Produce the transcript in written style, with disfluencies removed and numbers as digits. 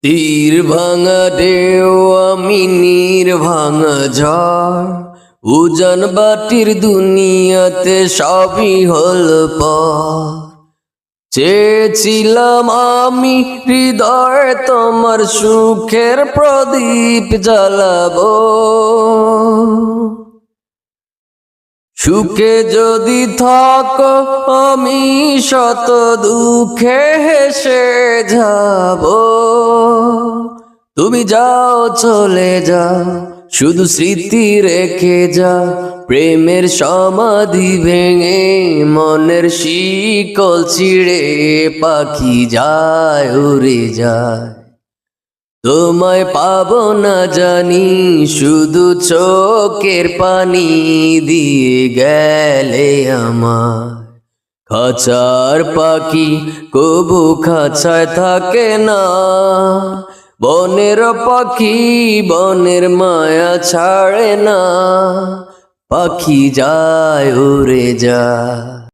তীর ভাঙা ঢেউ আমি নীর ভাঙা ঝড় উজান বাটির দুনিয়াতে সবই হল পর। চেয়েছিলাম আমি হৃদয় তোমার সুখের প্রদীপ জ্বালাবো, সুখে যদি থাকো আমি শত দুঃখে হেসে যাব। তুমি যাও চলে যাও, শুধু স্মৃতি রেখে যাও। প্রেমের সমাধি ভেঙে মনের শিকল ছিঁড়ে পাখি যায় উড়ে যায়। তোমায় পাবো না জানি, শুধু চোখের পানি দিয়ে গেলে আমার। খাঁচার পাখি কবু খাঁচায় থাকে না, বনের পাখি বনের মায়া ছাড়ে না। পাখি যায় উড়ে যায়।